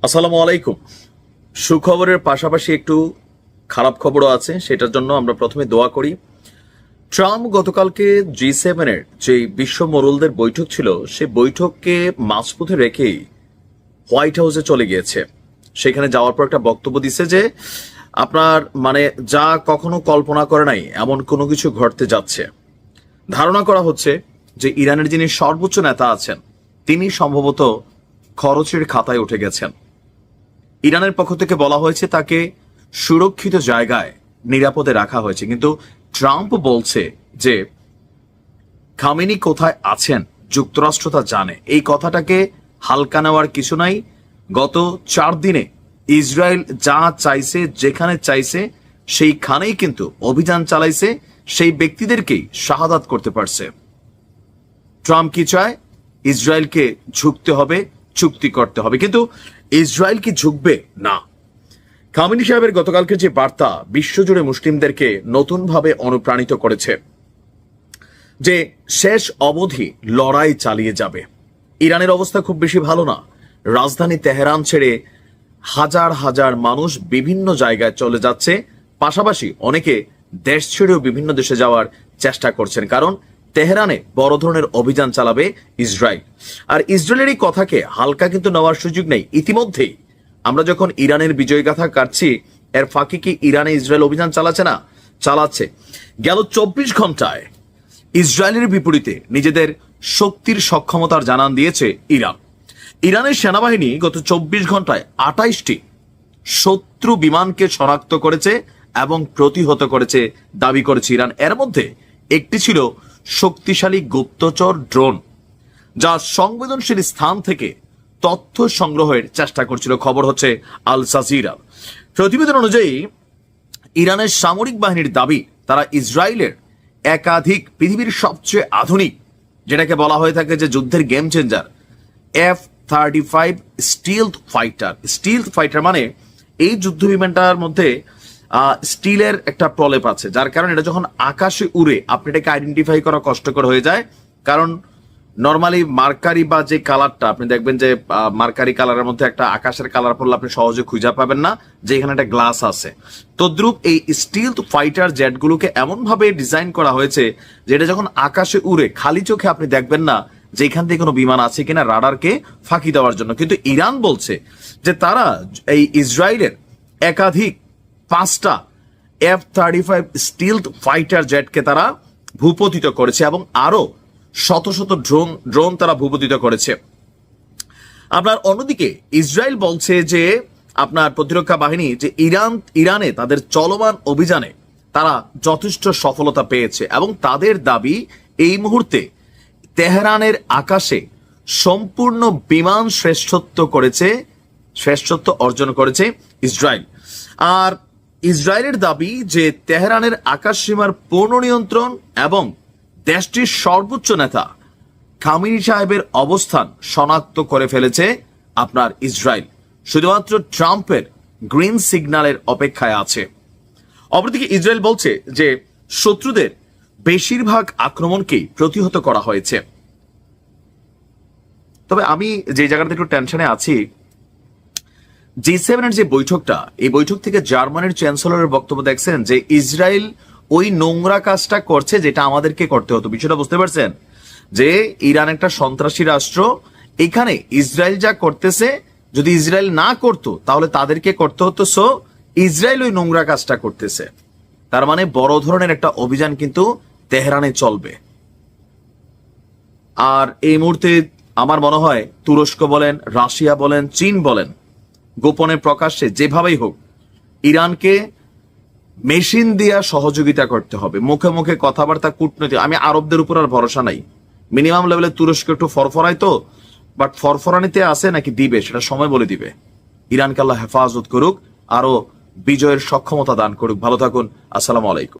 আসসালামু আলাইকুম। সুখবরের পাশাপাশি একটু খারাপ খবরও আছে, সেটার জন্য আমরা প্রথমে দোয়া করি। ট্রাম্প গতকালকে G7 এর যে বিশ্ব মোড়লদের বৈঠক ছিল, সে বৈঠককে মাঝপথে রেখেই হোয়াইট হাউসে চলে গিয়েছে। সেখানে যাওয়ার পর একটা বক্তব্য দিছে যে আপনার যা কখনো কল্পনা করে নাই এমন কোনো কিছু ঘটতে যাচ্ছে। ধারণা করা হচ্ছে যে ইরানের যিনি সর্বোচ্চ নেতা আছেন তিনি সম্ভবত খরচের খাতায় উঠে গেছেন। ইরানের পক্ষ থেকে বলা হয়েছে তাকে সুরক্ষিত জায়গায় নিরাপদে রাখা হয়েছে, কিন্তু ট্রাম্প বলছে যে খামেনি কোথায় আছেন যুক্তরাষ্ট্র তা জানে। এই কথাটাকে হালকা নেওয়ার কিছু নাই। গত 4 দিনে ইসরায়েল যা চাইছে, যেখানে চাইছে সেইখানেই কিন্তু অভিযান চালাইছে, সেই ব্যক্তিদেরকেই শাহাদাত করতে পারছে। ট্রাম্প কি চায়? ইসরায়েলকে ঝুঁকতে হবে, চুক্তি করতে হবে, কিন্তু ইসরায়েল কি ঝুঁকবে? না। খামেনি সাহেবের গতকালকে যে বার্তা বিশ্বজুড়ে মুসলিমদেরকে নতুনভাবে অনুপ্রাণিত করেছে যে শেষ অবধি লড়াই চালিয়ে যাবে। ইরানের অবস্থা খুব বেশি ভালো না। রাজধানী তেহরান ছেড়ে হাজার হাজার মানুষ বিভিন্ন জায়গায় চলে যাচ্ছে, পাশাপাশি অনেকে দেশ ছেড়েও বিভিন্ন দেশে যাওয়ার চেষ্টা করছেন, কারণ তেহরানে বড় ধরনের অভিযান চালাবে ইসরায়েল। আর ইসরায়েলের এই কথাকে হালকা কিন্তু নেওয়ার সুযোগ নেই। ইতিমধ্যেই আমরা যখন ইরানের বিজয়গাথা কাটছি, এর ফাঁকে কি ইরানে ইসরায়েল অভিযান চালাচ্ছে না? চালাচ্ছে। গেল 24 ঘন্টায় ইসরায়েলের বিপরীতে নিজেদের শক্তির সক্ষমতার জানান দিয়েছে ইরান। ইরানের সেনাবাহিনী গত 24 ঘন্টায় 28টি শত্রু বিমানকে শনাক্ত করেছে এবং প্রতিহত করেছে দাবি করেছে ইরান। এর মধ্যে একটি ছিল শক্তিশালী গুপ্তচর ড্রোন, যা সংবেদনশীল স্থান থেকে তথ্য সংগ্রহের চেষ্টা করছিল। খবর হচ্ছে আল জাজিরা। প্রতিবেদন অনুযায়ী ইরানের সামরিক বাহিনীর দাবি তারা ইসরায়েলের একাধিক পৃথিবীর সবচেয়ে আধুনিক, যেটাকে বলা হয়ে থাকে যে যুদ্ধের গেম চেঞ্জার, F-35 স্টিলথ ফাইটার মানে এই যুদ্ধ বিমানটার মধ্যে স্টিলের একটা প্রলেপ আছে, যার কারণে এটা যখন আকাশে উড়ে আপনি এটাকে আইডেন্টিফাই করা কষ্টকর হয়ে যায়। কারণ নর্মালি মার্কারি বা যে কালারটা আপনি দেখবেন যে মার্কারি কালারের মধ্যে একটা আকাশের কালার পড়লে আপনি সহজে খুঁজে পাবেন না যে এখানে একটা গ্লাস আছে। তদ্রুপ এই স্টিলথ ফাইটার জেটগুলোকে এমন ভাবে ডিজাইন করা হয়েছে যেটা যখন আকাশে উড়ে খালি চোখে আপনি দেখবেন না যে এখান থেকে কোনো বিমান আছে কিনা, রাডারকে ফাঁকি দেওয়ার জন্য। কিন্তু ইরান বলছে যে তারা এই ইসরায়েলের একাধিক 5টা F-35 স্টিলথ ফাইটার জেটকে তারা ভূপতিত করেছে এবং আরো শত শত ড্রোন তারা ভূপতিত করেছে। আপনার অন্যদিকে ইসরায়েল বলছে যে আপনার প্রতিরক্ষা বাহিনী যে ইরানে তাদের চলমান অভিযানে তারা যথেষ্ট সফলতা পেয়েছে এবং তাদের দাবি এই মুহূর্তে তেহরানের আকাশে সম্পূর্ণ বিমান শ্রেষ্ঠত্ব অর্জন করেছে ইসরায়েল। আর ইসরায়েলের দাবি যে তেহরানের আকাশ সীমার পূর্ণ নিয়ন্ত্রণ এবং দেশটির সর্বোচ্চ নেতা খামেনি সাহেবের অবস্থান শনাক্ত করে ফেলেছে আপনার ইসরায়েল। শুধুমাত্র ট্রাম্পের গ্রিন সিগন্যালের অপেক্ষায় আছে। অপরদিকে ইসরায়েল বলছে যে শত্রুদের বেশিরভাগ আক্রমণকেই প্রতিহত করা হয়েছে। তবে আমি যে জায়গাটা একটু টেনশনে আছি, G7 এর যে বৈঠকটা, এই বৈঠক থেকে জার্মানির চ্যান্সেলরের বক্তব্য দেখছেন যে ইসরায়েল ওই নোংরা কাজটা করছে যেটা আমাদেরকে করতে হতো। বিষয়টা বুঝতে পারছেন যে ইরান একটা সন্ত্রাসী রাষ্ট্র, এখানে ইসরায়েল যা করতেছে যদি ইসরায়েল না করতো তাহলে তাদেরকে করতে হতো। সো ইসরায়েল ওই নোংরা কাজটা করতেছে, তার মানে বড় ধরনের একটা অভিযান কিন্তু তেহরানে চলবে। আর এই মুহূর্তে আমার মনে হয় তুরস্ক বলেন, রাশিয়া বলেন, চীন বলেন, গোপনে প্রকাশ্যে যেভাবেই হোক ইরানকে মেশিন দিয়া সহযোগিতা করতে হবে। মুখে মুখে কথাবার্তা, কূটনৈতিক। আমি আরবদের উপর আর ভরসা নাই। মিনিমাম লেভেলে তুরস্ক একটু ফরফরাই তো, বাট ফরফরানিতে আছে নাকি দিবে সেটা সময় বলে দিবে। ইরানকে আল্লাহ হেফাজত করুক, আরো বিজয়ের সক্ষমতা দান করুক। ভালো থাকুন। আসসালামু আলাইকুম।